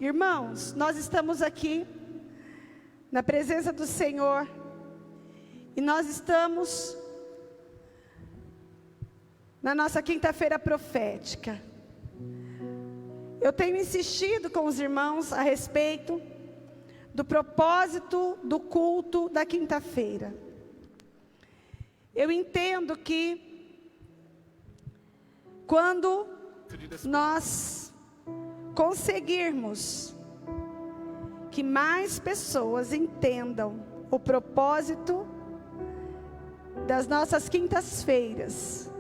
Irmãos, nós estamos aqui na presença do Senhor e nós estamos na nossa quinta-feira profética. Eu tenho insistido com os irmãos a respeito do propósito do culto da quinta-feira. Eu entendo que quando nós conseguirmos que mais pessoas entendam o propósito das nossas quintas-feiras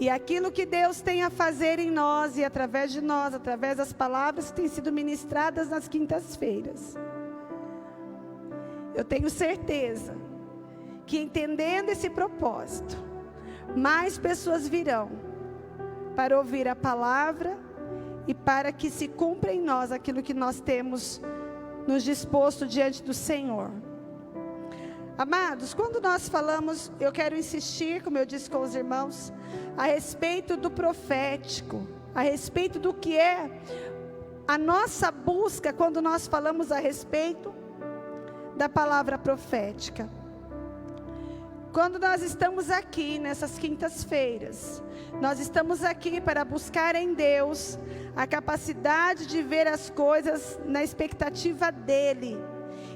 e aquilo que Deus tem a fazer em nós e através de nós, através das palavras que têm sido ministradas nas quintas-feiras, eu tenho certeza que, entendendo esse propósito, mais pessoas virão para ouvir a palavra e para que se cumpra em nós aquilo que nós temos nos disposto diante do Senhor. Amados, quando nós falamos, eu quero insistir, como eu disse com os irmãos, a respeito do profético, a respeito do que é a nossa busca quando nós falamos a respeito da palavra profética. Quando nós estamos aqui nessas quintas-feiras, nós estamos aqui para buscar em Deus a capacidade de ver as coisas na expectativa dEle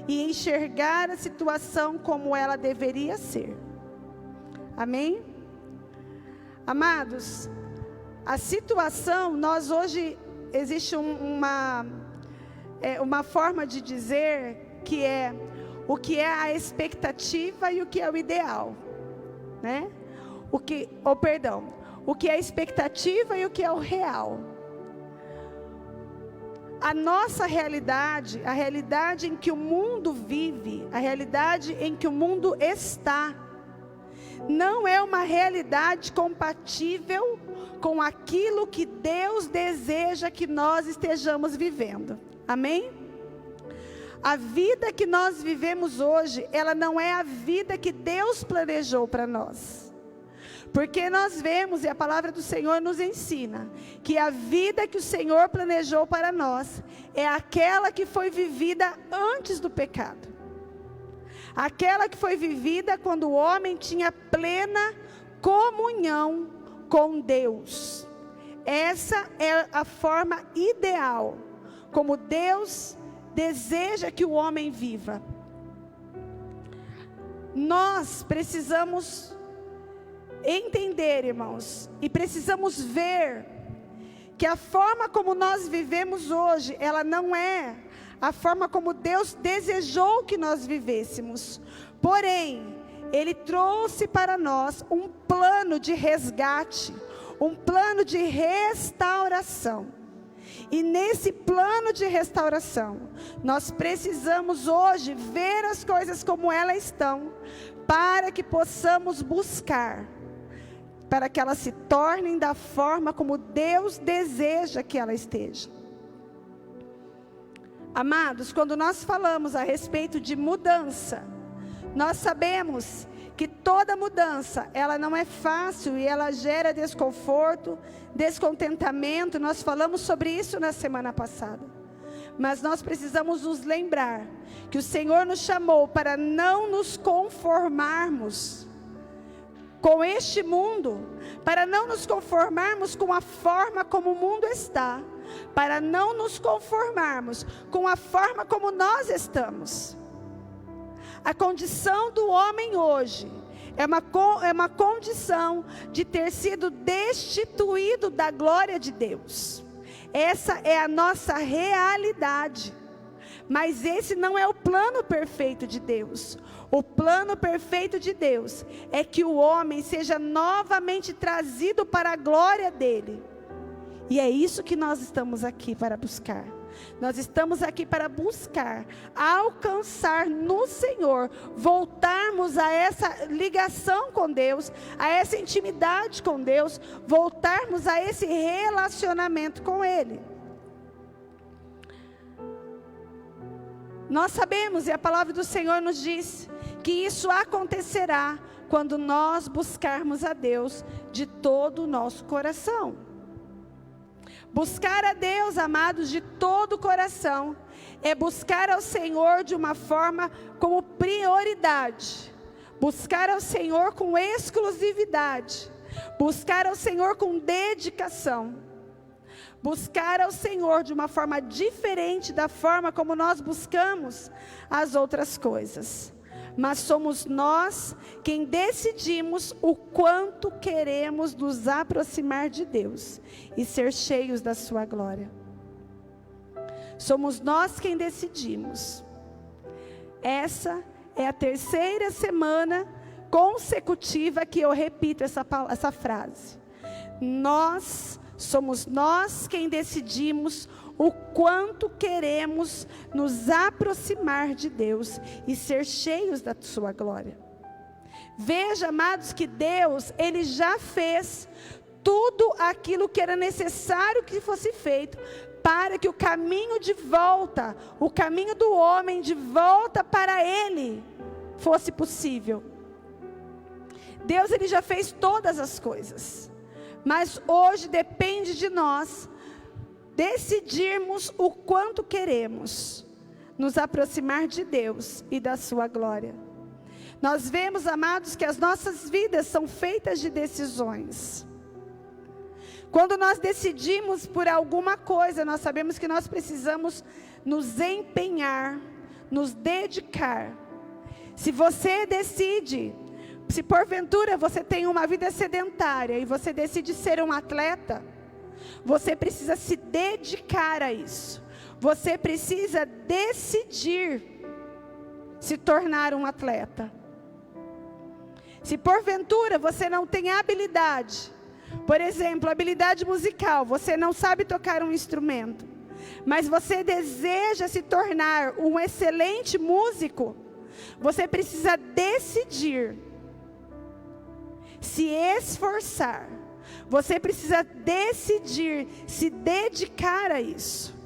e enxergar a situação como ela deveria ser. Amém? Amados, a situação, nós hoje, existe uma forma de dizer que é o que é a expectativa e o que é o ideal, né? O que é a expectativa e o que é o real. A nossa realidade, a realidade em que o mundo vive, a realidade em que o mundo está, não é uma realidade compatível com aquilo que Deus deseja que nós estejamos vivendo. Amém? A vida que nós vivemos hoje, ela não é a vida que Deus planejou para nós. Porque nós vemos, e a palavra do Senhor nos ensina, que a vida que o Senhor planejou para nós, é aquela que foi vivida antes do pecado. Aquela que foi vivida quando o homem tinha plena comunhão com Deus. Essa é a forma ideal, como Deus deseja que o homem viva. Nós precisamos entender, irmãos, e precisamos ver que a forma como nós vivemos hoje, ela não é a forma como Deus desejou que nós vivêssemos. Porém, Ele trouxe para nós um plano de resgate, um plano de restauração. E nesse plano de restauração, nós precisamos hoje ver as coisas como elas estão, para que possamos buscar, para que elas se tornem da forma como Deus deseja que ela esteja. Amados, quando nós falamos a respeito de mudança, nós sabemos que toda mudança, ela não é fácil e ela gera desconforto, descontentamento. Nós falamos sobre isso na semana passada. Mas nós precisamos nos lembrar que o Senhor nos chamou para não nos conformarmos com este mundo, para não nos conformarmos com a forma como o mundo está, para não nos conformarmos com a forma como nós estamos. A condição do homem hoje é uma condição de ter sido destituído da glória de Deus. Essa é a nossa realidade. Mas esse não é o plano perfeito de Deus. O plano perfeito de Deus é que o homem seja novamente trazido para a glória dele. E é isso que nós estamos aqui para buscar. Nós estamos aqui para buscar, alcançar no Senhor, voltarmos a essa ligação com Deus, a essa intimidade com Deus, voltarmos a esse relacionamento com Ele. Nós sabemos, e a palavra do Senhor nos diz, que isso acontecerá quando nós buscarmos a Deus de todo o nosso coração. Buscar a Deus, amados, de todo o coração, é buscar ao Senhor de uma forma como prioridade. Buscar ao Senhor com exclusividade. Buscar ao Senhor com dedicação. Buscar ao Senhor de uma forma diferente da forma como nós buscamos as outras coisas. Mas somos nós quem decidimos o quanto queremos nos aproximar de Deus e ser cheios da sua glória. Somos nós quem decidimos. Essa é a terceira semana consecutiva que eu repito essa frase. Somos nós quem decidimos o quanto queremos nos aproximar de Deus e ser cheios da sua glória. Veja, amados, que Deus, Ele já fez tudo aquilo que era necessário que fosse feito para que o caminho de volta, o caminho do homem de volta para Ele fosse possível. Deus, Ele já fez todas as coisas, mas hoje depende de nós decidirmos o quanto queremos nos aproximar de Deus e da sua glória. Nós vemos, amados, que as nossas vidas são feitas de decisões. Quando nós decidimos por alguma coisa, nós sabemos que nós precisamos nos empenhar, nos dedicar. Se você decide, se porventura você tem uma vida sedentária e você decide ser um atleta, você precisa se dedicar a isso. Você precisa decidir se tornar um atleta. Se porventura você não tem habilidade, por exemplo, habilidade musical, você não sabe tocar um instrumento, mas você deseja se tornar um excelente músico, você precisa decidir, se esforçar, você precisa decidir, se dedicar a isso.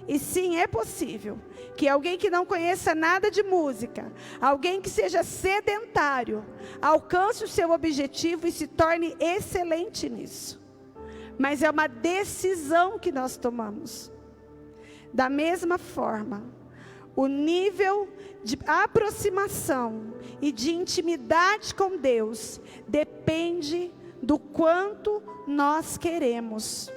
E sim, é possível que alguém que não conheça nada de música, alguém que seja sedentário, alcance o seu objetivo e se torne excelente nisso. Mas é uma decisão que nós tomamos. Da mesma forma, o nível de aproximação e de intimidade com Deus depende do quanto nós queremos.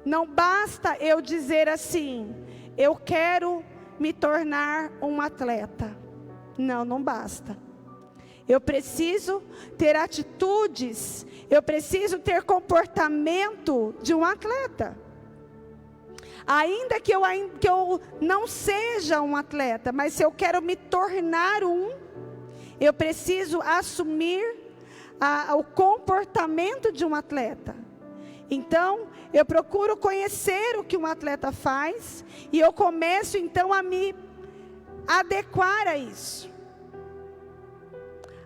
Não basta eu dizer assim, eu quero me tornar um atleta. Não, não basta. Eu preciso ter atitudes, eu preciso ter comportamento de um atleta. Ainda que eu não seja um atleta, mas se eu quero me tornar eu preciso assumir o comportamento de um atleta. Então, eu procuro conhecer o que um atleta faz e eu começo então a me adequar a isso.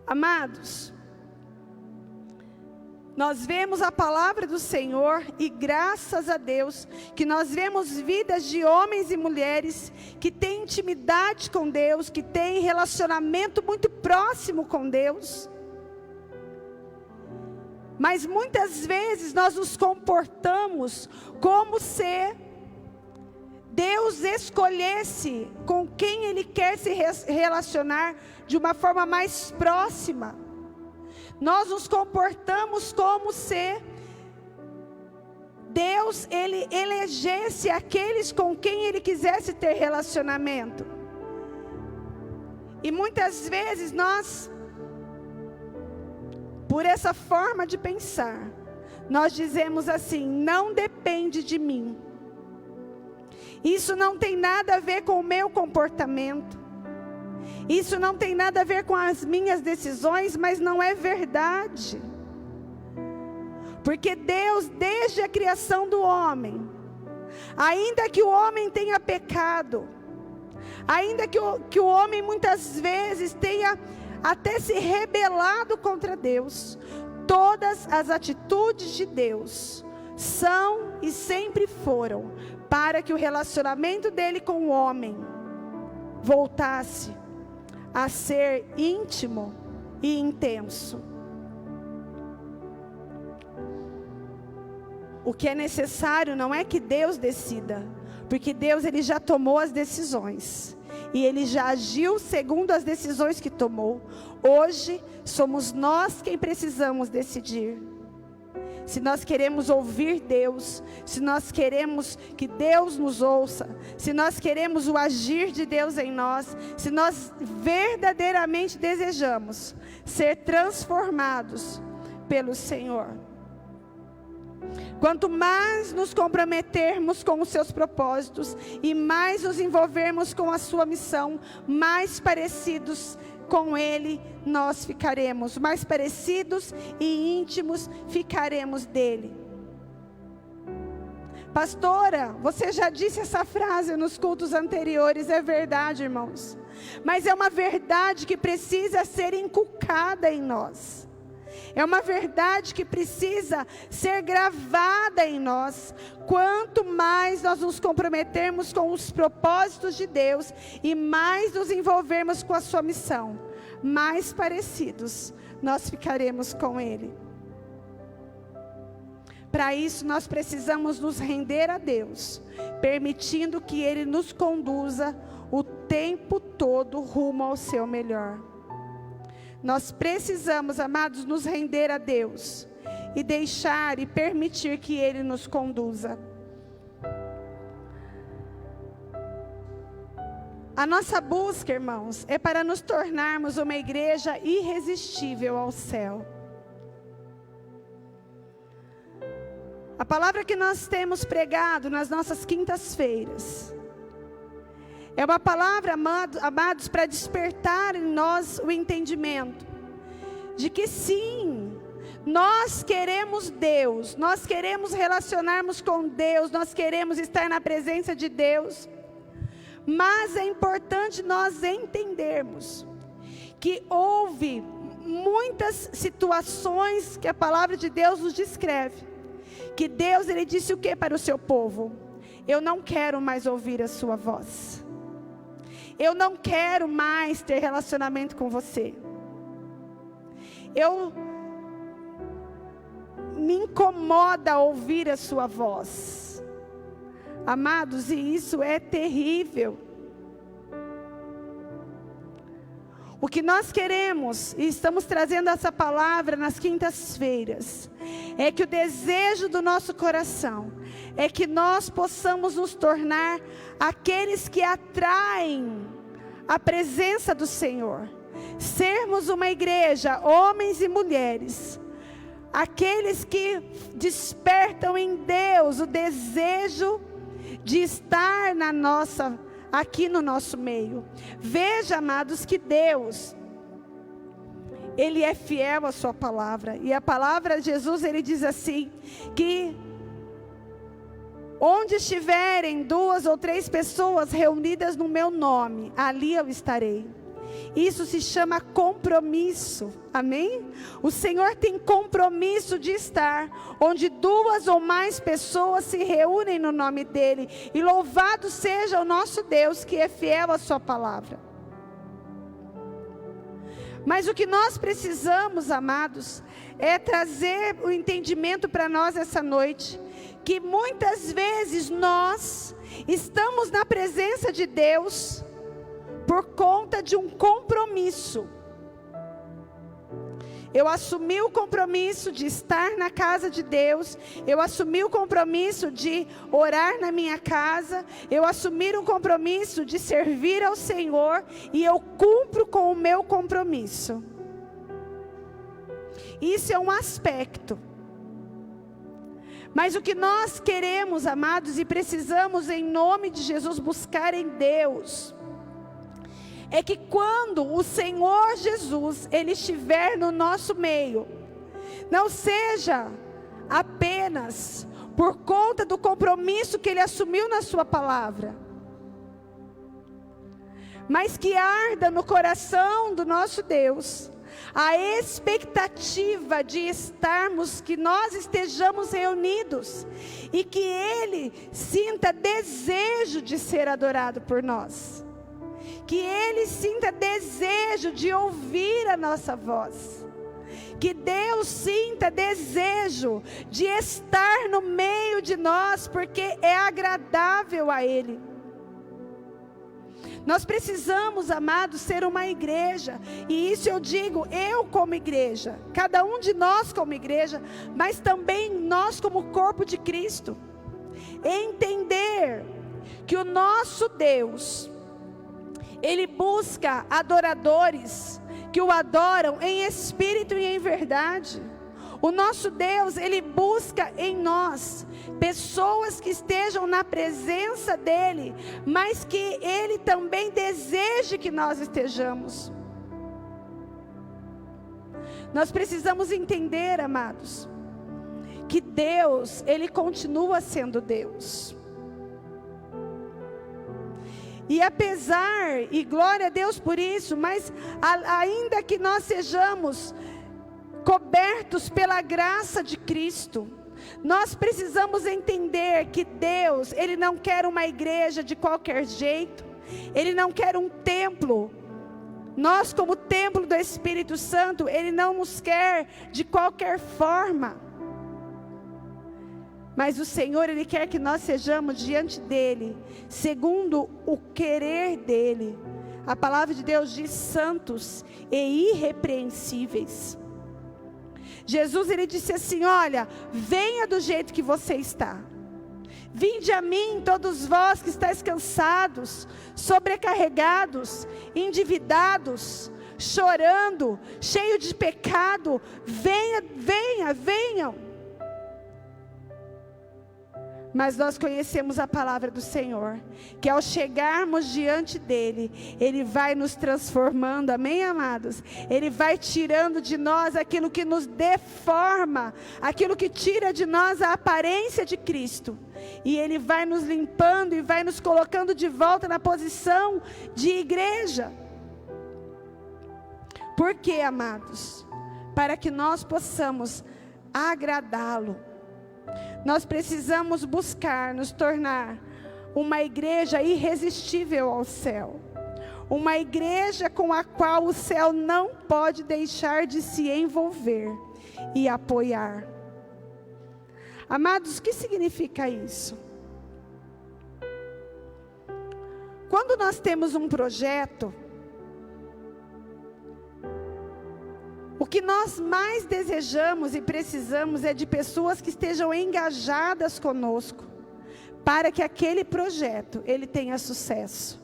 Amados, nós vemos a palavra do Senhor e graças a Deus que nós vemos vidas de homens e mulheres que têm intimidade com Deus, que têm relacionamento muito próximo com Deus. Mas muitas vezes nós nos comportamos como se Deus escolhesse com quem Ele quer se relacionar de uma forma mais próxima. Nós nos comportamos como se Deus, Ele elegesse aqueles com quem Ele quisesse ter relacionamento. E muitas vezes nós, por essa forma de pensar, nós dizemos assim, não depende de mim. Isso não tem nada a ver com o meu comportamento. Isso não tem nada a ver com as minhas decisões, mas não é verdade. Porque Deus, desde a criação do homem, ainda que o homem tenha pecado, ainda que o homem muitas vezes tenha até se rebelado contra Deus, todas as atitudes de Deus são e sempre foram para que o relacionamento dele com o homem voltasse a ser íntimo e intenso. o que é necessário não é que Deus decida, porque Deus ele já tomou as decisões. E Ele já agiu segundo as decisões que tomou. Hoje somos nós quem precisamos decidir. Se nós queremos ouvir Deus, se nós queremos que Deus nos ouça, se nós queremos o agir de Deus em nós, se nós verdadeiramente desejamos ser transformados pelo Senhor. Quanto mais nos comprometermos com os seus propósitos e mais nos envolvermos com a sua missão, mais parecidos com Ele nós ficaremos, mais parecidos e íntimos ficaremos dele. Pastora, você já disse essa frase nos cultos anteriores, é verdade, irmãos, mas é uma verdade que precisa ser inculcada em nós. É uma verdade que precisa ser gravada em nós. Quanto mais nós nos comprometermos com os propósitos de Deus e mais nos envolvermos com a sua missão, mais parecidos nós ficaremos com Ele. Para isso nós precisamos nos render a Deus, permitindo que Ele nos conduza o tempo todo rumo ao seu melhor. Nós precisamos, amados, nos render a Deus e deixar e permitir que Ele nos conduza. A nossa busca, irmãos, é para nos tornarmos uma igreja irresistível ao céu. A palavra que nós temos pregado nas nossas quintas-feiras é uma palavra, amados, para despertar em nós o entendimento de que sim, nós queremos Deus, nós queremos relacionarmos com Deus, nós queremos estar na presença de Deus, mas é importante nós entendermos que houve muitas situações que a palavra de Deus nos descreve, que Deus ele disse o que para o seu povo? Eu não quero mais ouvir a sua voz. Eu não quero mais ter relacionamento com você. Me incomoda ouvir a sua voz. Amados, e isso é terrível. O que nós queremos, e estamos trazendo essa palavra nas quintas-feiras, é que o desejo do nosso coração é que nós possamos nos tornar aqueles que atraem a presença do Senhor. Sermos uma igreja, homens e mulheres, aqueles que despertam em Deus o desejo de estar aqui no nosso meio. Veja, amados, que Deus, Ele é fiel à sua palavra. E a palavra de Jesus, Ele diz assim, que onde estiverem 2 ou 3 pessoas reunidas no meu nome, ali eu estarei. Isso se chama compromisso, amém? O Senhor tem compromisso de estar onde 2 ou mais pessoas se reúnem no nome dEle. E louvado seja o nosso Deus, que é fiel à sua palavra. Mas o que nós precisamos, amados, é trazer o entendimento para nós essa noite, que muitas vezes nós estamos na presença de Deus por conta de um compromisso. Eu assumi o compromisso de estar na casa de Deus, eu assumi o compromisso de orar na minha casa, eu assumi o compromisso de servir ao Senhor, e eu cumpro com o meu compromisso. Isso é um aspecto. Mas o que nós queremos, amados, e precisamos em nome de Jesus buscar em Deus, é que quando o Senhor Jesus, Ele estiver no nosso meio, não seja apenas por conta do compromisso que Ele assumiu na sua palavra, mas que arda no coração do nosso Deus a expectativa de estarmos, que nós estejamos reunidos, e que Ele sinta desejo de ser adorado por nós, que Ele sinta desejo de ouvir a nossa voz, Que Deus sinta desejo de estar no meio de nós, porque é agradável a Ele. Nós precisamos, amados, ser uma igreja, e isso eu digo, eu como igreja, cada um de nós como igreja, mas também nós como corpo de Cristo, entender que o nosso Deus, Ele busca adoradores que o adoram em espírito e em verdade. O nosso Deus, Ele busca em nós pessoas que estejam na presença dEle, mas que Ele também deseje que nós estejamos. Nós precisamos entender, amados, que Deus, Ele continua sendo Deus. E apesar, e glória a Deus por isso, mas ainda que nós sejamos cobertos pela graça de Cristo, nós precisamos entender que Deus, Ele não quer uma igreja de qualquer jeito, Ele não quer um templo. Nós como templo do Espírito Santo, Ele não nos quer de qualquer forma. Mas o Senhor, Ele quer que nós sejamos diante dEle, segundo o querer dEle. A palavra de Deus diz santos e irrepreensíveis. Jesus, Ele disse assim, olha, venha do jeito que você está. Vinde a mim, todos vós que estáis cansados, sobrecarregados, endividados, chorando, cheio de pecado. Venham. Mas nós conhecemos a palavra do Senhor, que ao chegarmos diante dEle, Ele vai nos transformando, amém, amados? Ele vai tirando de nós aquilo que nos deforma, aquilo que tira de nós a aparência de Cristo. E Ele vai nos limpando e vai nos colocando de volta na posição de igreja. Por quê, amados? Para que nós possamos agradá-lo. Nós precisamos buscar nos tornar uma igreja irresistível ao céu. Uma igreja com a qual o céu não pode deixar de se envolver e apoiar. Amados, o que significa isso? Quando nós temos um projeto, o que nós mais desejamos e precisamos é de pessoas que estejam engajadas conosco, para que aquele projeto, ele tenha sucesso.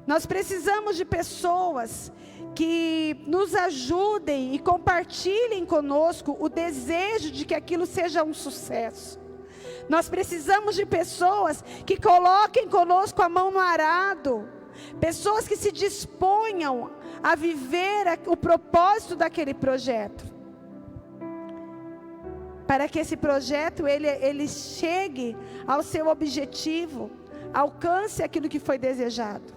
Nós precisamos de pessoas que nos ajudem e compartilhem conosco o desejo de que aquilo seja um sucesso. Nós precisamos de pessoas que coloquem conosco a mão no arado, pessoas que se disponham a viver o propósito daquele projeto, para que esse projeto ele chegue ao seu objetivo, alcance aquilo que foi desejado.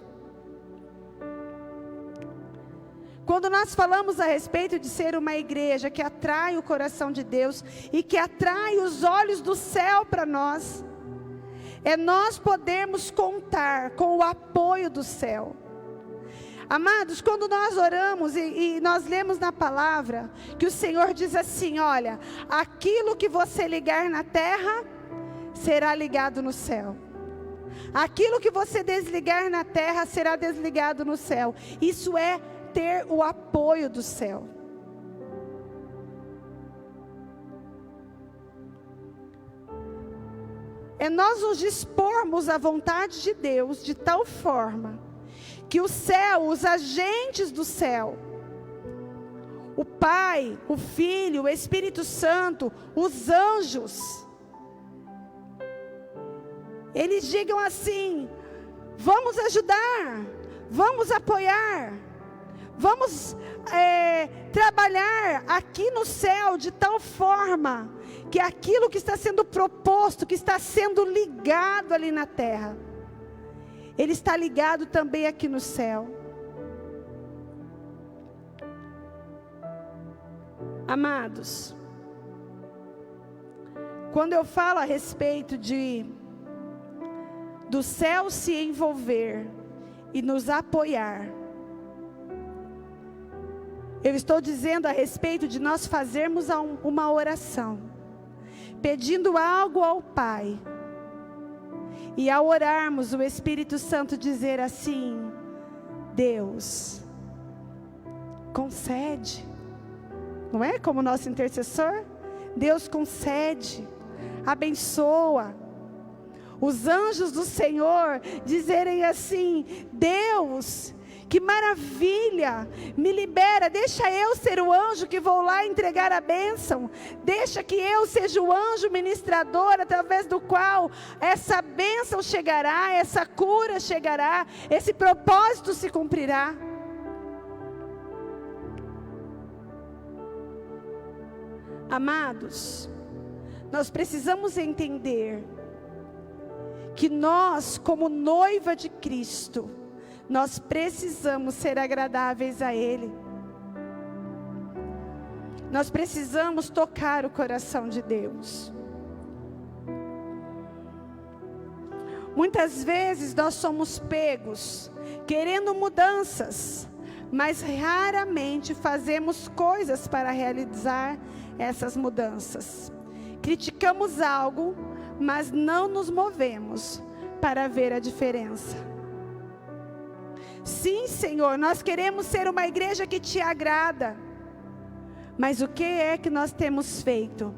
Quando nós falamos a respeito de ser uma igreja que atrai o coração de Deus e que atrai os olhos do céu para nós, é nós podermos contar com o apoio do céu. Amados, quando nós oramos e nós lemos na palavra, que o Senhor diz assim, olha, aquilo que você ligar na terra, será ligado no céu. Aquilo que você desligar na terra, será desligado no céu. Isso é ter o apoio do céu. É nós nos dispormos à vontade de Deus de tal forma que o céu, os agentes do céu, o Pai, o Filho, o Espírito Santo, os anjos, eles digam assim, vamos ajudar, vamos apoiar, vamos trabalhar aqui no céu de tal forma que aquilo que está sendo proposto, que está sendo ligado ali na terra, ele está ligado também aqui no céu. Amados, quando eu falo a respeito do céu se envolver e nos apoiar, Eu estou dizendo a respeito de nós fazermos uma oração, pedindo algo ao Pai. E ao orarmos, o Espírito Santo dizer assim: Deus, concede. Não é como nosso intercessor? Deus concede, abençoa. Os anjos do Senhor dizerem assim: Deus, que maravilha, me libera, deixa eu ser o anjo que vou lá entregar a bênção, deixa que eu seja o anjo ministrador, através do qual essa bênção chegará, essa cura chegará, esse propósito se cumprirá. Amados, nós precisamos entender que nós, como noiva de Cristo, nós precisamos ser agradáveis a Ele. Nós precisamos tocar o coração de Deus. Muitas vezes nós somos pegos querendo mudanças, mas raramente fazemos coisas para realizar essas mudanças. Criticamos algo, mas não nos movemos para ver a diferença. Sim, Senhor, nós queremos ser uma igreja que te agrada, mas o que é que nós temos feito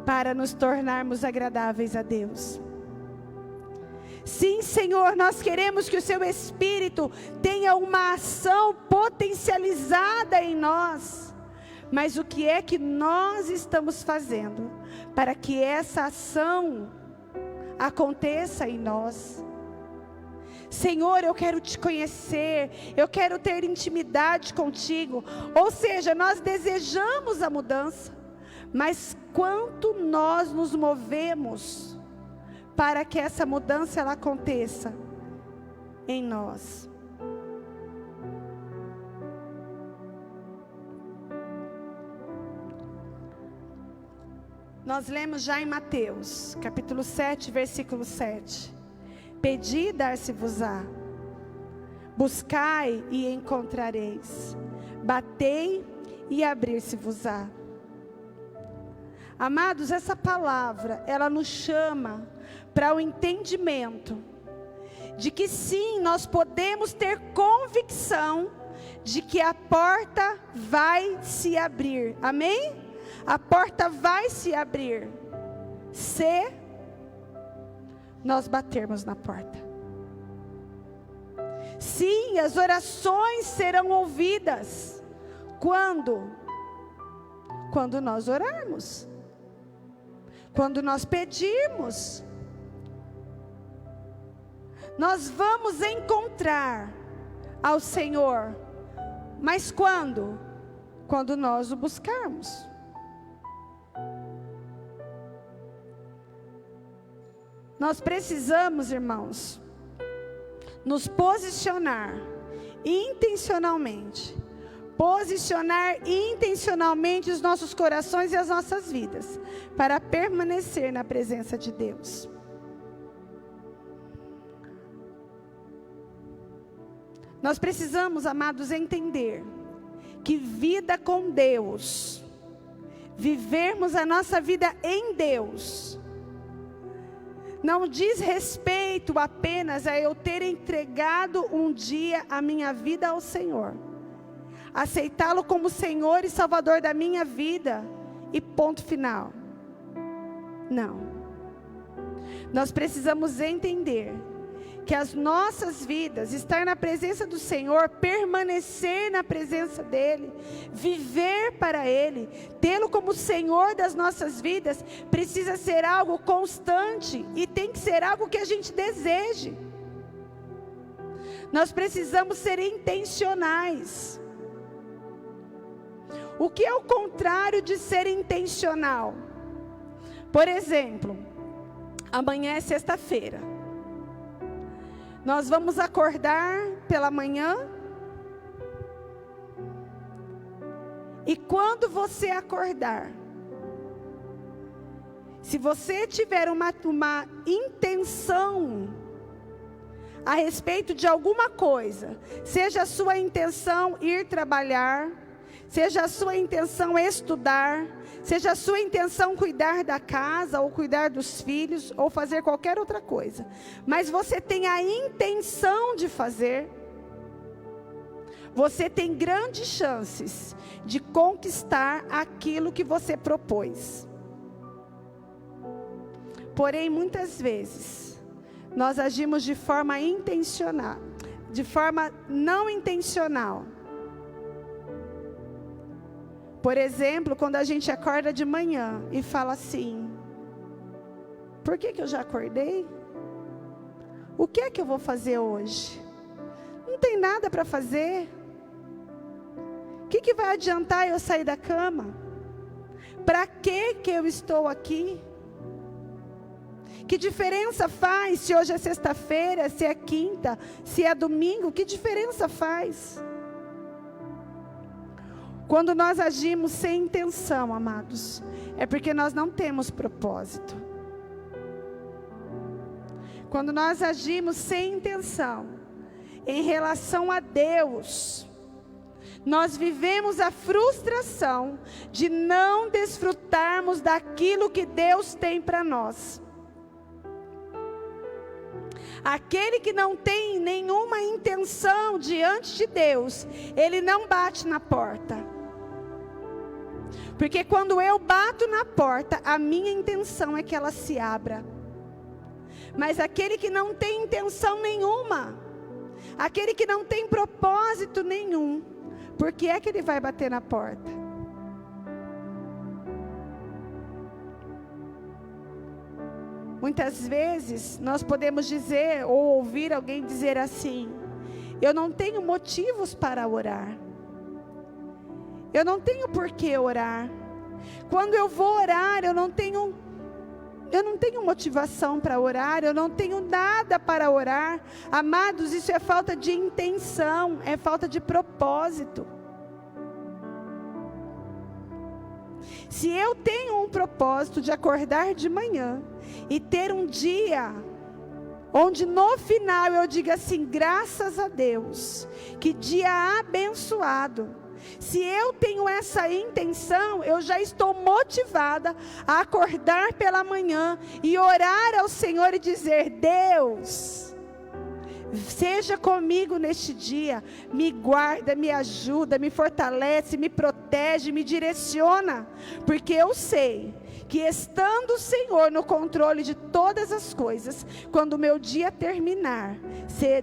para nos tornarmos agradáveis a Deus? Sim, Senhor, nós queremos que o Seu Espírito tenha uma ação potencializada em nós, mas o que é que nós estamos fazendo para que essa ação aconteça em nós? Senhor, eu quero te conhecer, eu quero ter intimidade contigo. Ou seja, nós desejamos a mudança, mas quanto nós nos movemos para que essa mudança ela aconteça em nós? Nós lemos já em Mateus, capítulo 7, versículo 7. Pedi e dar-se-vos-á, buscai e encontrareis, batei e abrir-se-vos-á. Amados, essa palavra, ela nos chama para o entendimento de que sim, nós podemos ter convicção de que a porta vai se abrir, amém? A porta vai se abrir, se nós batermos na porta. Sim, as orações serão ouvidas. Quando? Quando nós orarmos. Quando nós pedirmos. Nós vamos encontrar ao Senhor. Mas quando? Quando nós o buscarmos. Nós precisamos, irmãos, nos posicionar intencionalmente. Posicionar intencionalmente os nossos corações e as nossas vidas, para permanecer na presença de Deus. Nós precisamos, amados, entender que vida com Deus, vivermos a nossa vida em Deus, não diz respeito apenas a eu ter entregado um dia a minha vida ao Senhor, aceitá-lo como Senhor e Salvador da minha vida, e ponto final. Não. Nós precisamos entender que as nossas vidas, estar na presença do Senhor, permanecer na presença dEle, viver para Ele, tê-lo como Senhor das nossas vidas, precisa ser algo constante e tem que ser algo que a gente deseje. Nós precisamos ser intencionais. O que é o contrário de ser intencional? Por exemplo, amanhã é sexta-feira. Nós vamos acordar pela manhã. E quando você acordar, se você tiver uma intenção a respeito de alguma coisa, seja a sua intenção ir trabalhar, seja a sua intenção estudar, seja a sua intenção cuidar da casa, ou cuidar dos filhos, ou fazer qualquer outra coisa, mas você tem a intenção de fazer, você tem grandes chances de conquistar aquilo que você propôs. Porém, muitas vezes, nós agimos de forma intencional, de forma não intencional. Por exemplo, quando a gente acorda de manhã e fala assim: por que eu já acordei? O que é que eu vou fazer hoje? Não tem nada para fazer. O que vai adiantar eu sair da cama? Para que eu estou aqui? Que diferença faz se hoje é sexta-feira, se é quinta, se é domingo? Que diferença faz? Quando nós agimos sem intenção, amados, é porque nós não temos propósito. Quando nós agimos sem intenção, em relação a Deus, nós vivemos a frustração de não desfrutarmos daquilo que Deus tem para nós. Aquele que não tem nenhuma intenção diante de Deus, ele não bate na porta. Porque quando eu bato na porta, a minha intenção é que ela se abra. Mas aquele que não tem intenção nenhuma, aquele que não tem propósito nenhum, por que é que ele vai bater na porta? Muitas vezes nós podemos dizer ou ouvir alguém dizer assim: eu não tenho motivos para orar. Eu não tenho por que orar. Quando eu vou orar, eu não tenho motivação para orar, eu não tenho nada para orar. Amados, isso é falta de intenção, é falta de propósito. Se eu tenho um propósito de acordar de manhã e ter um dia onde no final eu diga assim: graças a Deus, que dia abençoado. Se eu tenho essa intenção, eu já estou motivada a acordar pela manhã e orar ao Senhor e dizer: Deus, seja comigo neste dia, me guarda, me ajuda, me fortalece, me protege, me direciona, porque eu sei que estando o Senhor no controle de todas as coisas, quando o meu dia terminar,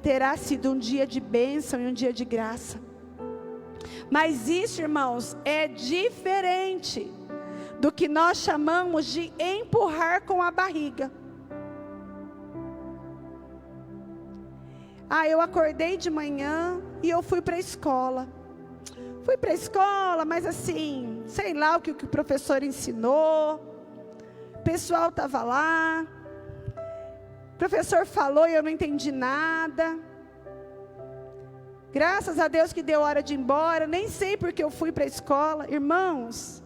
terá sido um dia de bênção e um dia de graça. Mas isso, irmãos, é diferente do que nós chamamos de empurrar com a barriga. Eu acordei de manhã e eu fui para a escola. Fui para a escola, mas assim, sei lá o que o professor ensinou. O pessoal estava lá. O professor falou e eu não entendi nada. Graças a Deus que deu hora de ir embora. Nem sei porque eu fui para a escola. Irmãos,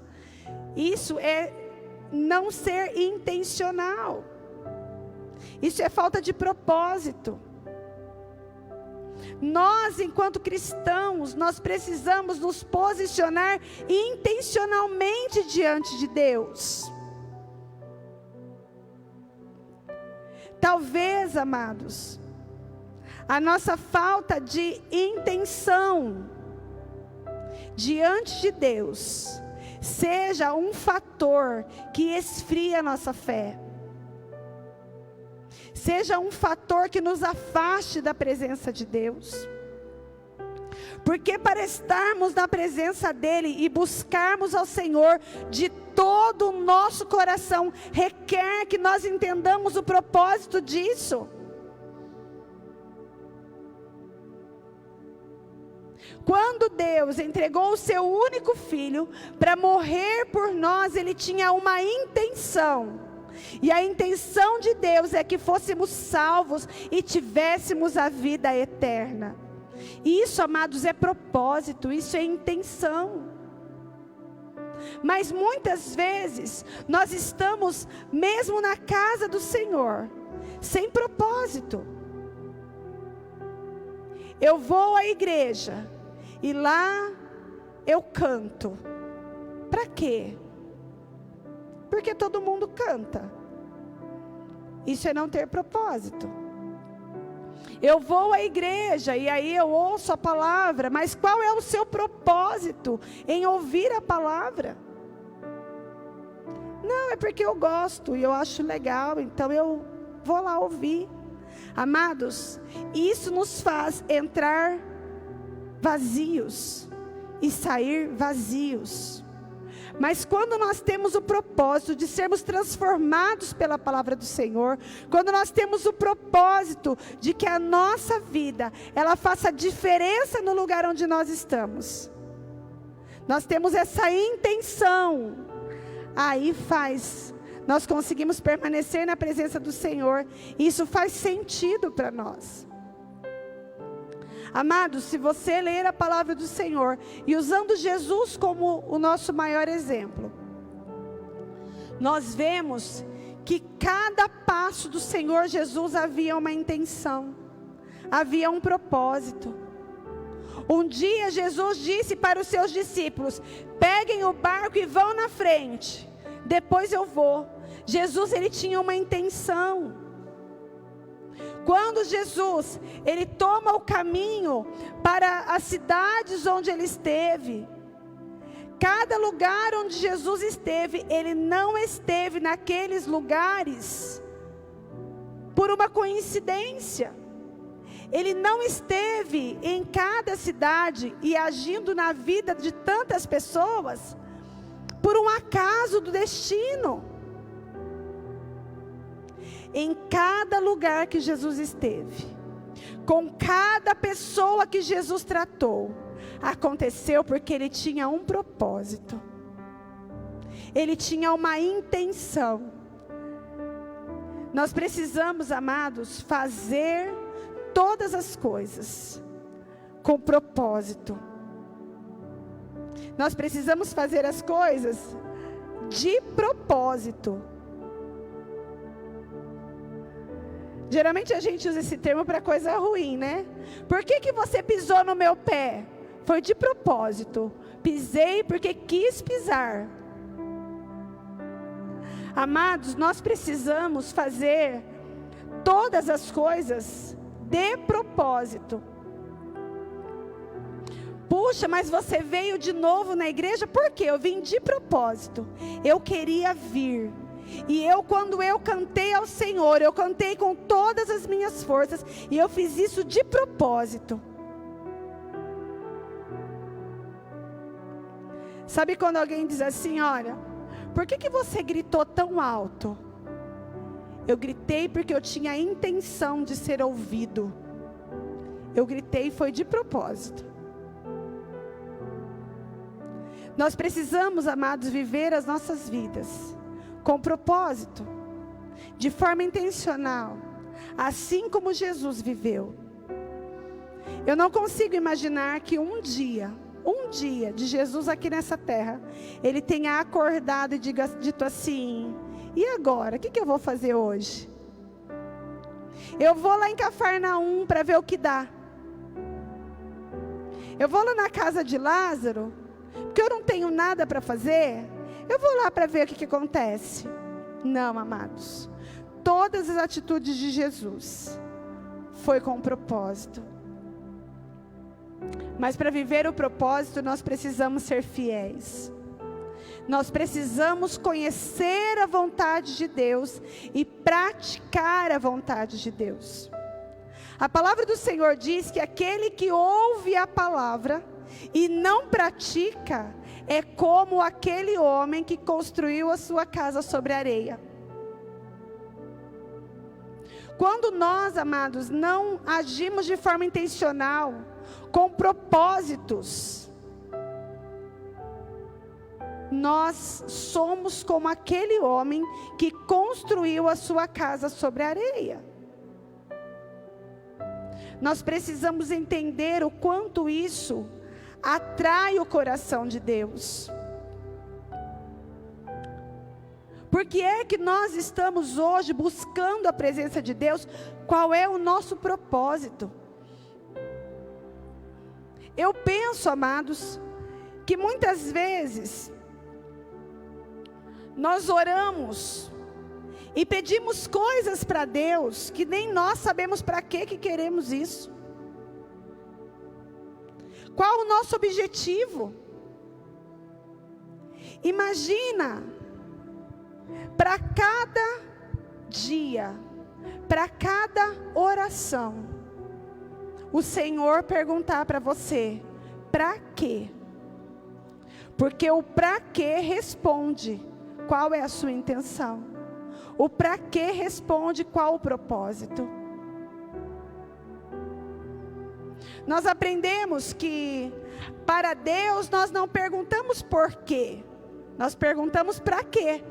isso é não ser intencional. Isso é falta de propósito. Nós, enquanto cristãos, nós precisamos nos posicionar intencionalmente diante de Deus. Talvez, amados, a nossa falta de intenção diante de Deus seja um fator que esfria a nossa fé. Seja um fator que nos afaste da presença de Deus. Porque para estarmos na presença dEle e buscarmos ao Senhor de todo o nosso coração, requer que nós entendamos o propósito disso. Quando Deus entregou o seu único filho para morrer por nós, Ele tinha uma intenção. E a intenção de Deus é que fôssemos salvos e tivéssemos a vida eterna. Isso, amados, é propósito, isso é intenção. Mas muitas vezes nós estamos mesmo na casa do Senhor, sem propósito. Eu vou à igreja e lá eu canto. Para quê? Porque todo mundo canta. Isso é não ter propósito. Eu vou à igreja e aí eu ouço a palavra, mas qual é o seu propósito em ouvir a palavra? Não, é porque eu gosto e eu acho legal, então eu vou lá ouvir. Amados, isso nos faz entrar vazios e sair vazios. Mas quando nós temos o propósito de sermos transformados pela palavra do Senhor, quando nós temos o propósito de que a nossa vida, ela faça diferença no lugar onde nós estamos, nós temos essa intenção, aí nós conseguimos permanecer na presença do Senhor, e isso faz sentido para nós. Amados, se você ler a palavra do Senhor, e usando Jesus como o nosso maior exemplo, nós vemos que cada passo do Senhor Jesus havia uma intenção, havia um propósito. Um dia Jesus disse para os seus discípulos: peguem o barco e vão na frente, depois eu vou. Jesus, ele tinha uma intenção. Quando Jesus, ele toma o caminho para as cidades onde ele esteve, cada lugar onde Jesus esteve, ele não esteve naqueles lugares por uma coincidência. Ele não esteve em cada cidade e agindo na vida de tantas pessoas por um acaso do destino. Em cada lugar que Jesus esteve, com cada pessoa que Jesus tratou, aconteceu porque ele tinha um propósito, ele tinha uma intenção. Nós precisamos, amados, fazer todas as coisas com propósito. Nós precisamos fazer as coisas de propósito. Geralmente a gente usa esse termo para coisa ruim, né? Por que você pisou no meu pé? Foi de propósito. Pisei porque quis pisar. Amados, nós precisamos fazer todas as coisas de propósito. Puxa, mas você veio de novo na igreja? Por quê? Eu vim de propósito. Eu queria vir. E quando eu cantei ao Senhor, eu cantei com todas as minhas forças, e eu fiz isso de propósito. Sabe quando alguém diz assim: olha, por que você gritou tão alto? Eu gritei porque eu tinha a intenção de ser ouvido. Eu gritei, foi de propósito. Nós precisamos, amados, viver as nossas vidas com propósito, de forma intencional, assim como Jesus viveu. Eu não consigo imaginar que um dia de Jesus aqui nessa terra, ele tenha acordado e dito assim: e agora? O que eu vou fazer hoje? Eu vou lá em Cafarnaum para ver o que dá. Eu vou lá na casa de Lázaro, porque eu não tenho nada para fazer. Eu vou lá para ver o que acontece. Não, amados. Todas as atitudes de Jesus foi com propósito. Mas para viver o propósito, nós precisamos ser fiéis. Nós precisamos conhecer a vontade de Deus e praticar a vontade de Deus. A palavra do Senhor diz que aquele que ouve a palavra e não pratica, é como aquele homem que construiu a sua casa sobre a areia. Quando nós, amados, não agimos de forma intencional, com propósitos, nós somos como aquele homem que construiu a sua casa sobre a areia. Nós precisamos entender o quanto isso atrai o coração de Deus. Por que é que nós estamos hoje buscando a presença de Deus? Qual é o nosso propósito? Eu penso, amados, que muitas vezes nós oramos e pedimos coisas para Deus que nem nós sabemos para que queremos isso. Qual o nosso objetivo? Imagina, para cada dia, para cada oração, o Senhor perguntar para você, para quê? Porque o para quê responde qual é a sua intenção. O para quê responde qual o propósito. Nós aprendemos que para Deus nós não perguntamos por quê, nós perguntamos para quê.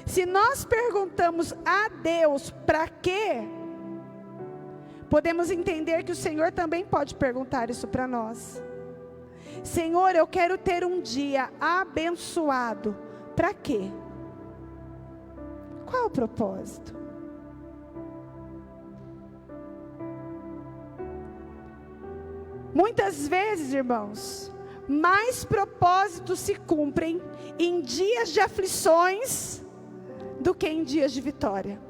Se nós perguntamos a Deus para quê, podemos entender que o Senhor também pode perguntar isso para nós. Senhor, eu quero ter um dia abençoado. Para quê? Qual o propósito? Muitas vezes, irmãos, mais propósitos se cumprem em dias de aflições do que em dias de vitória.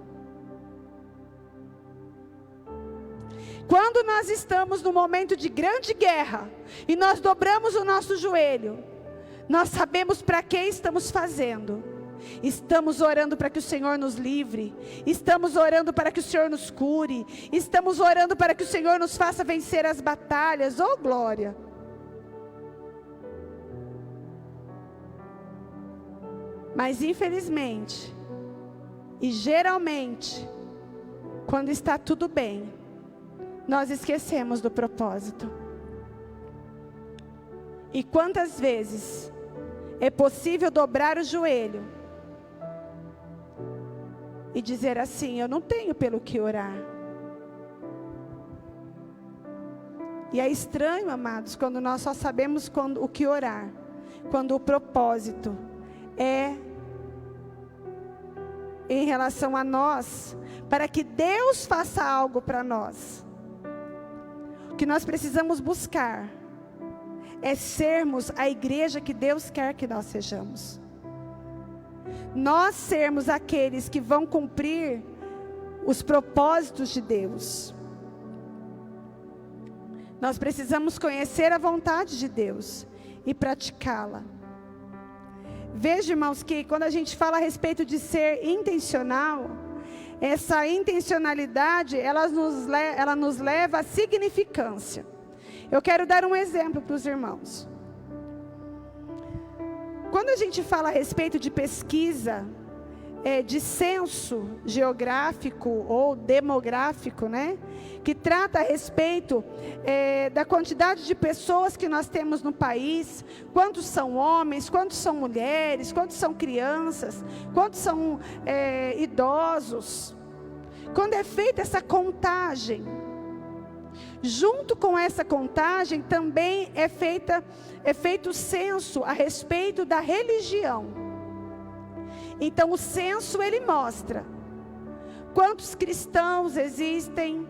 Quando nós estamos num momento de grande guerra e nós dobramos o nosso joelho, nós sabemos para que estamos fazendo. Estamos orando para que o Senhor nos livre, estamos orando para que o Senhor nos cure, estamos orando para que o Senhor nos faça vencer as batalhas. Oh, glória! Mas infelizmente, e geralmente, quando está tudo bem, nós esquecemos do propósito. E quantas vezes é possível dobrar o joelho e dizer assim, eu não tenho pelo que orar. E é estranho, amados, quando nós só sabemos o que orar, quando o propósito é em relação a nós, para que Deus faça algo para nós. O que nós precisamos buscar é sermos a igreja que Deus quer que nós sejamos. Nós sermos aqueles que vão cumprir os propósitos de Deus. Nós precisamos conhecer a vontade de Deus e praticá-la. Veja, irmãos, que quando a gente fala a respeito de ser intencional, essa intencionalidade, ela nos leva à significância. Eu quero dar um exemplo para os irmãos. Quando a gente fala a respeito de pesquisa, de censo geográfico ou demográfico, né? Que trata a respeito da quantidade de pessoas que nós temos no país, quantos são homens, quantos são mulheres, quantos são crianças, quantos são idosos. Quando é feita essa contagem, junto com essa contagem também é feito o censo a respeito da religião. Então o censo ele mostra quantos cristãos existem,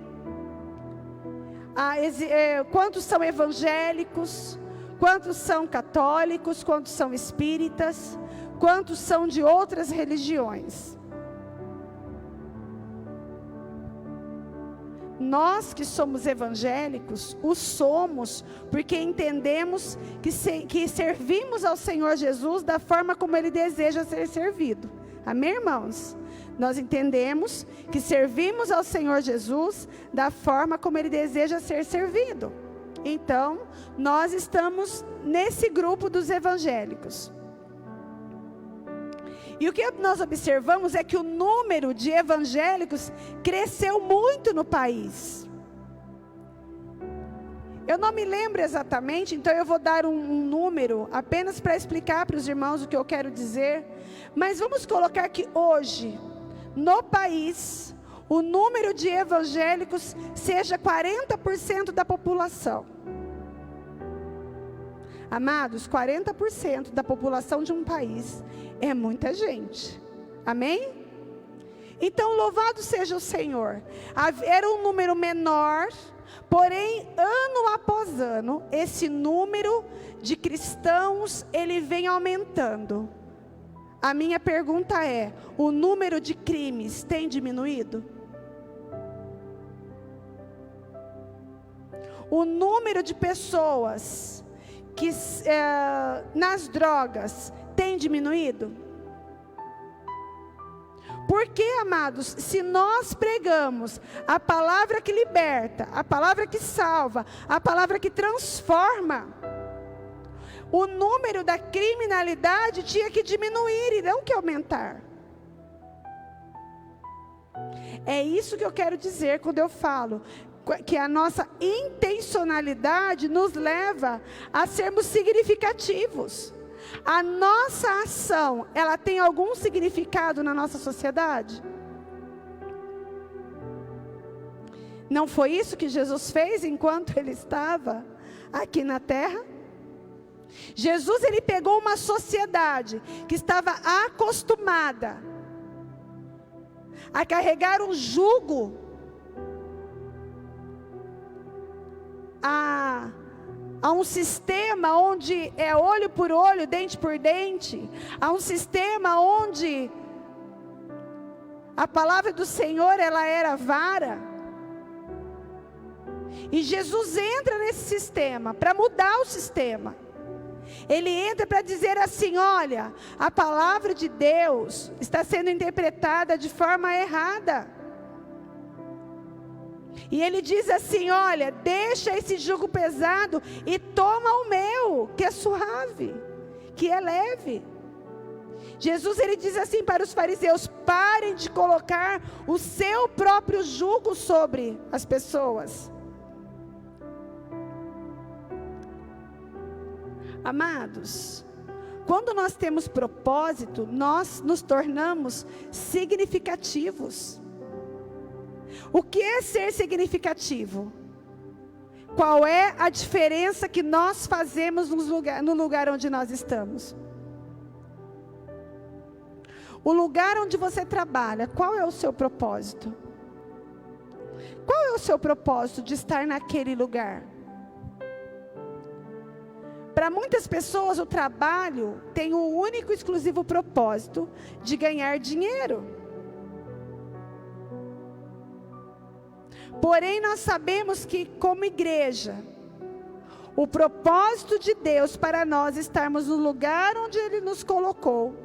quantos são evangélicos, quantos são católicos, quantos são espíritas, quantos são de outras religiões. Nós que somos evangélicos, o somos porque entendemos que servimos ao Senhor Jesus da forma como Ele deseja ser servido. Amém, irmãos? Nós entendemos que servimos ao Senhor Jesus da forma como Ele deseja ser servido. Então, nós estamos nesse grupo dos evangélicos. E o que nós observamos é que o número de evangélicos cresceu muito no país. Eu não me lembro exatamente, então eu vou dar um número apenas para explicar para os irmãos o que eu quero dizer. Mas vamos colocar que hoje, no país, o número de evangélicos seja 40% da população. Amados, 40% da população de um país é muita gente. Amém? Então, louvado seja o Senhor. Era um número menor, Porém, ano após ano, esse número de cristãos, ele vem aumentando. A minha pergunta é: o número de crimes tem diminuído? O número de pessoas que nas drogas tem diminuído? Porque, amados, se nós pregamos a palavra que liberta, a palavra que salva, a palavra que transforma, o número da criminalidade tinha que diminuir e não que aumentar. É isso que eu quero dizer quando eu falo que a nossa intencionalidade nos leva a sermos significativos. A nossa ação, ela tem algum significado na nossa sociedade? Não foi isso que Jesus fez enquanto ele estava aqui na terra? Jesus, ele pegou uma sociedade que estava acostumada a carregar um jugo, a um sistema onde é olho por olho, dente por dente, a um sistema onde a palavra do Senhor, ela era vara. E Jesus entra nesse sistema para mudar o sistema. Ele entra para dizer assim: olha, a palavra de Deus está sendo interpretada de forma errada. E ele diz assim: olha, deixa esse jugo pesado e toma o meu, que é suave, que é leve. Jesus, ele diz assim para os fariseus: parem de colocar o seu próprio jugo sobre as pessoas. Amados, quando nós temos propósito, nós nos tornamos significativos. O que é ser significativo? Qual é a diferença que nós fazemos no lugar onde nós estamos? O lugar onde você trabalha, qual é o seu propósito? Qual é o seu propósito de estar naquele lugar? Para muitas pessoas, o trabalho tem o único e exclusivo propósito de ganhar dinheiro. Porém, nós sabemos que, como igreja, o propósito de Deus para nós estarmos no lugar onde Ele nos colocou,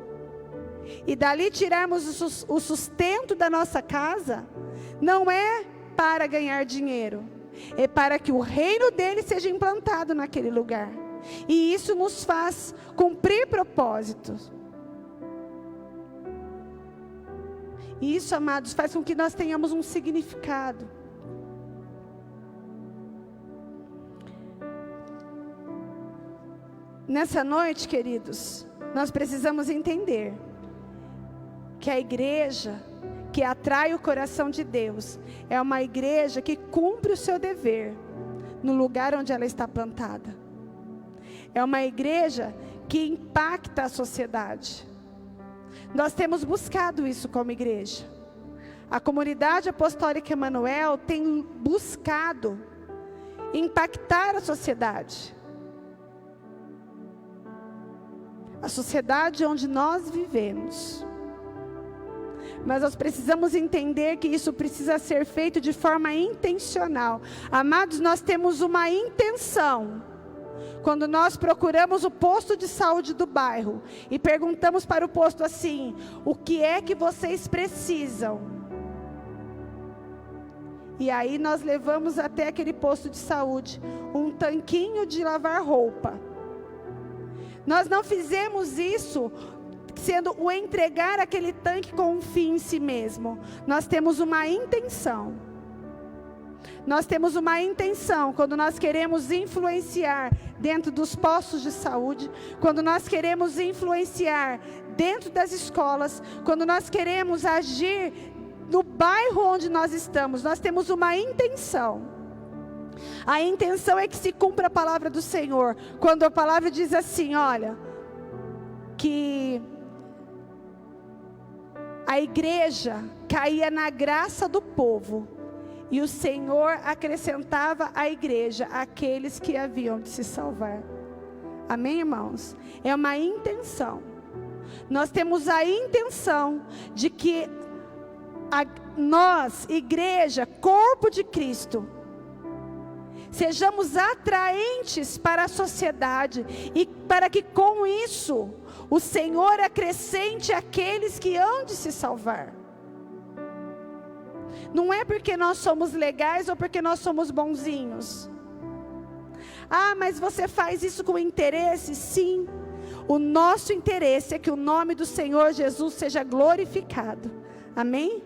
e dali tirarmos o sustento da nossa casa, não é para ganhar dinheiro, é para que o reino dele seja implantado naquele lugar. E isso nos faz cumprir propósitos. E isso, amados, faz com que nós tenhamos um significado. Nessa noite, queridos, nós precisamos entender que a igreja que atrai o coração de Deus é uma igreja que cumpre o seu dever no lugar onde ela está plantada. É uma igreja que impacta a sociedade. Nós temos buscado isso como igreja. A comunidade apostólica Emanuel tem buscado impactar a sociedade. A sociedade onde nós vivemos. Mas nós precisamos entender que isso precisa ser feito de forma intencional. Amados, nós temos uma intenção. Quando nós procuramos o posto de saúde do bairro e perguntamos para o posto assim: o que é que vocês precisam? E aí nós levamos até aquele posto de saúde um tanquinho de lavar roupa. Nós não fizemos isso sendo o entregar aquele tanque com um fim em si mesmo. Nós temos uma intenção. Nós temos uma intenção quando nós queremos influenciar dentro dos postos de saúde, quando nós queremos influenciar dentro das escolas, quando nós queremos agir no bairro onde nós estamos. Nós temos uma intenção. A intenção é que se cumpra a palavra do Senhor. Quando a palavra diz assim, olha, que a igreja caía na graça do povo e o Senhor acrescentava à igreja aqueles que haviam de se salvar. Amém, irmãos? É uma intenção. Nós temos a intenção de que nós, igreja, corpo de Cristo, sejamos atraentes para a sociedade, e para que com isso o Senhor acrescente aqueles que hão de se salvar. Não é porque nós somos legais ou porque nós somos bonzinhos. Ah, mas você faz isso com interesse? Sim. O nosso interesse é que o nome do Senhor Jesus seja glorificado. Amém?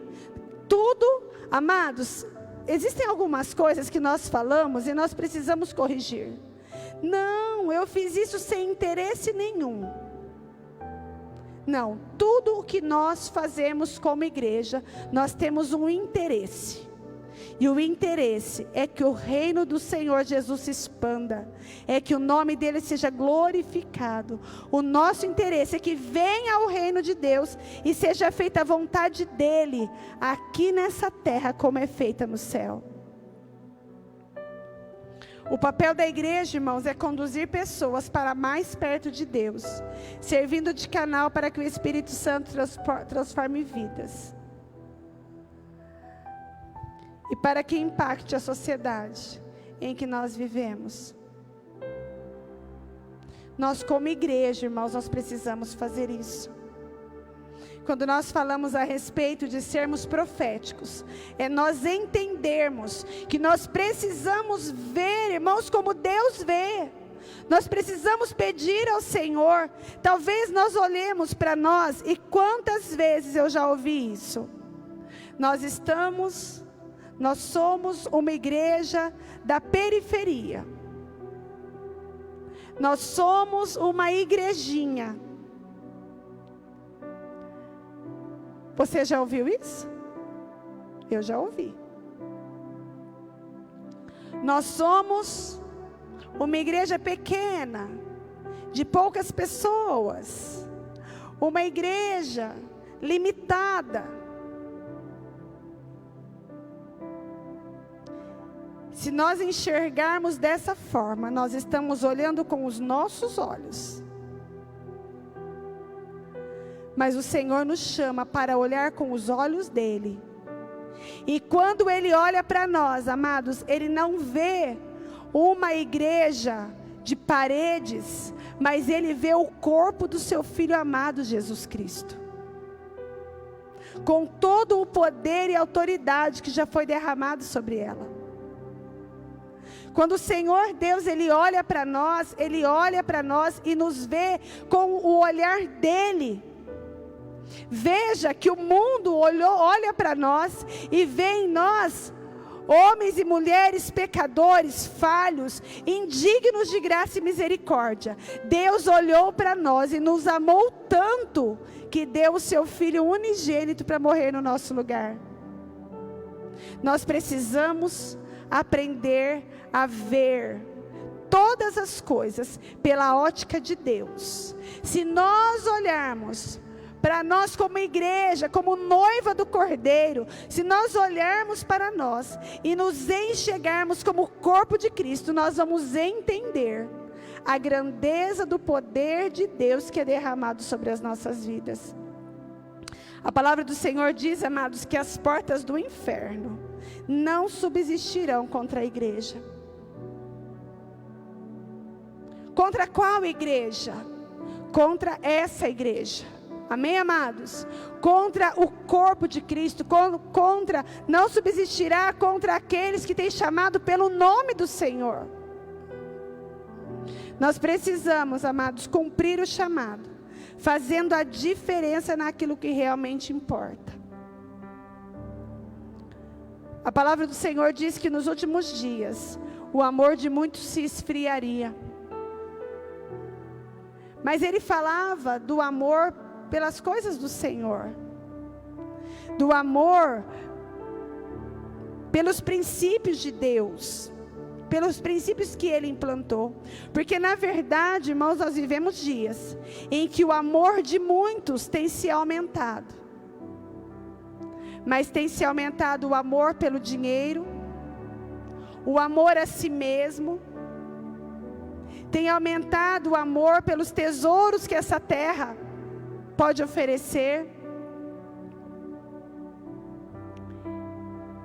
Tudo, amados, existem algumas coisas que nós falamos e nós precisamos corrigir. Não, eu fiz isso sem interesse nenhum. Não, tudo o que nós fazemos como igreja, nós temos um interesse. E o interesse é que o reino do Senhor Jesus se expanda, é que o nome dele seja glorificado. O nosso interesse é que venha o reino de Deus e seja feita a vontade dele, aqui nessa terra como é feita no céu. O papel da igreja, irmãos, é conduzir pessoas para mais perto de Deus, servindo de canal para que o Espírito Santo transforme vidas. E para que impacte a sociedade em que nós vivemos. Nós como igreja, irmãos, nós precisamos fazer isso. Quando nós falamos a respeito de sermos proféticos, é nós entendermos que nós precisamos ver, irmãos, como Deus vê. Nós precisamos pedir ao Senhor. Talvez nós olhemos para nós, e quantas vezes eu já ouvi isso. Nós somos uma igreja da periferia. Nós somos uma igrejinha. Você já ouviu isso? Eu já ouvi. Nós somos uma igreja pequena, de poucas pessoas, uma igreja limitada. Se nós enxergarmos dessa forma, nós estamos olhando com os nossos olhos. Mas o Senhor nos chama para olhar com os olhos dele. E quando ele olha para nós, amados, ele não vê uma igreja de paredes, mas ele vê o corpo do seu Filho amado Jesus Cristo, com todo o poder e autoridade que já foi derramado sobre ela. Quando o Senhor Deus, ele olha para nós e nos vê com o olhar dele. Veja que o mundo olha para nós e vê em nós homens e mulheres pecadores, falhos, indignos de graça e misericórdia. Deus olhou para nós e nos amou tanto que deu o seu Filho unigênito para morrer no nosso lugar. Nós precisamos aprender a ver todas as coisas pela ótica de Deus. Se nós olharmos para nós como igreja, como noiva do Cordeiro, se nós olharmos para nós e nos enxergarmos como corpo de Cristo, nós vamos entender a grandeza do poder de Deus que é derramado sobre as nossas vidas. A palavra do Senhor diz, amados, que as portas do inferno não subsistirão contra a igreja. Contra qual igreja? Contra essa igreja. Amém, amados? Contra o corpo de Cristo, não subsistirá contra aqueles que têm chamado pelo nome do Senhor. Nós precisamos, amados, cumprir o chamado, fazendo a diferença naquilo que realmente importa. A palavra do Senhor diz que nos últimos dias, o amor de muitos se esfriaria. Mas ele falava do amor pelas coisas do Senhor, do amor pelos princípios de Deus, pelos princípios que ele implantou. Porque na verdade, irmãos, nós vivemos dias em que o amor de muitos tem se aumentado, mas tem se aumentado o amor pelo dinheiro, o amor a si mesmo, tem aumentado o amor pelos tesouros que essa terra pode oferecer.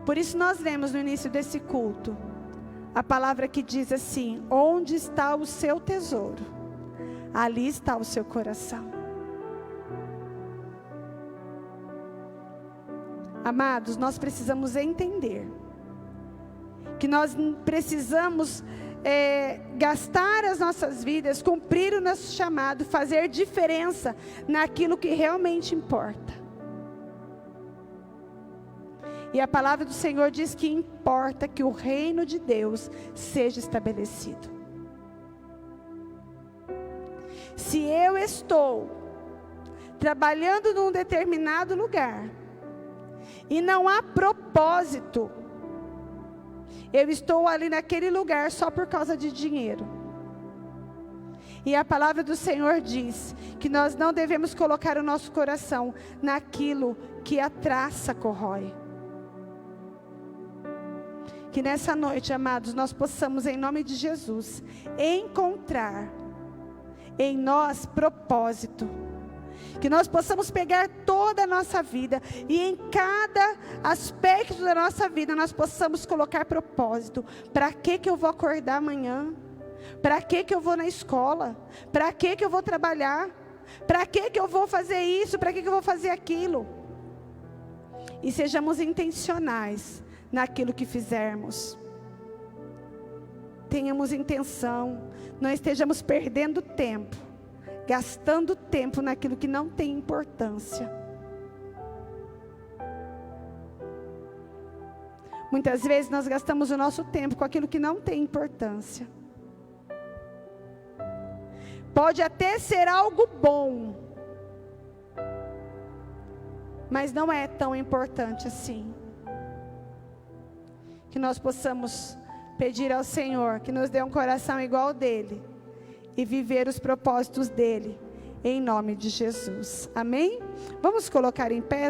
Por isso nós lemos no início desse culto a palavra que diz assim: onde está o seu tesouro, ali está o seu coração. Amados, nós precisamos entender que nós precisamos gastar as nossas vidas, cumprir o nosso chamado, fazer diferença naquilo que realmente importa. E a palavra do Senhor diz que importa que o reino de Deus seja estabelecido. Se eu estou trabalhando num determinado lugar e não há propósito, eu estou ali naquele lugar só por causa de dinheiro. E a palavra do Senhor diz que nós não devemos colocar o nosso coração naquilo que a traça corrói. Que nessa noite, amados, nós possamos, em nome de Jesus, encontrar em nós propósito. Que nós possamos pegar toda a nossa vida e em cada aspecto da nossa vida nós possamos colocar propósito. Para que eu vou acordar amanhã? Para que eu vou na escola? Para que eu vou trabalhar? Para que eu vou fazer isso? Para que eu vou fazer aquilo? E sejamos intencionais naquilo que fizermos. Tenhamos intenção, não estejamos perdendo tempo, gastando tempo naquilo que não tem importância. Muitas vezes nós gastamos o nosso tempo com aquilo que não tem importância. Pode até ser algo bom, mas não é tão importante assim. Que nós possamos pedir ao Senhor que nos dê um coração igual ao dele e viver os propósitos dele, em nome de Jesus. Amém? Vamos colocar em pé.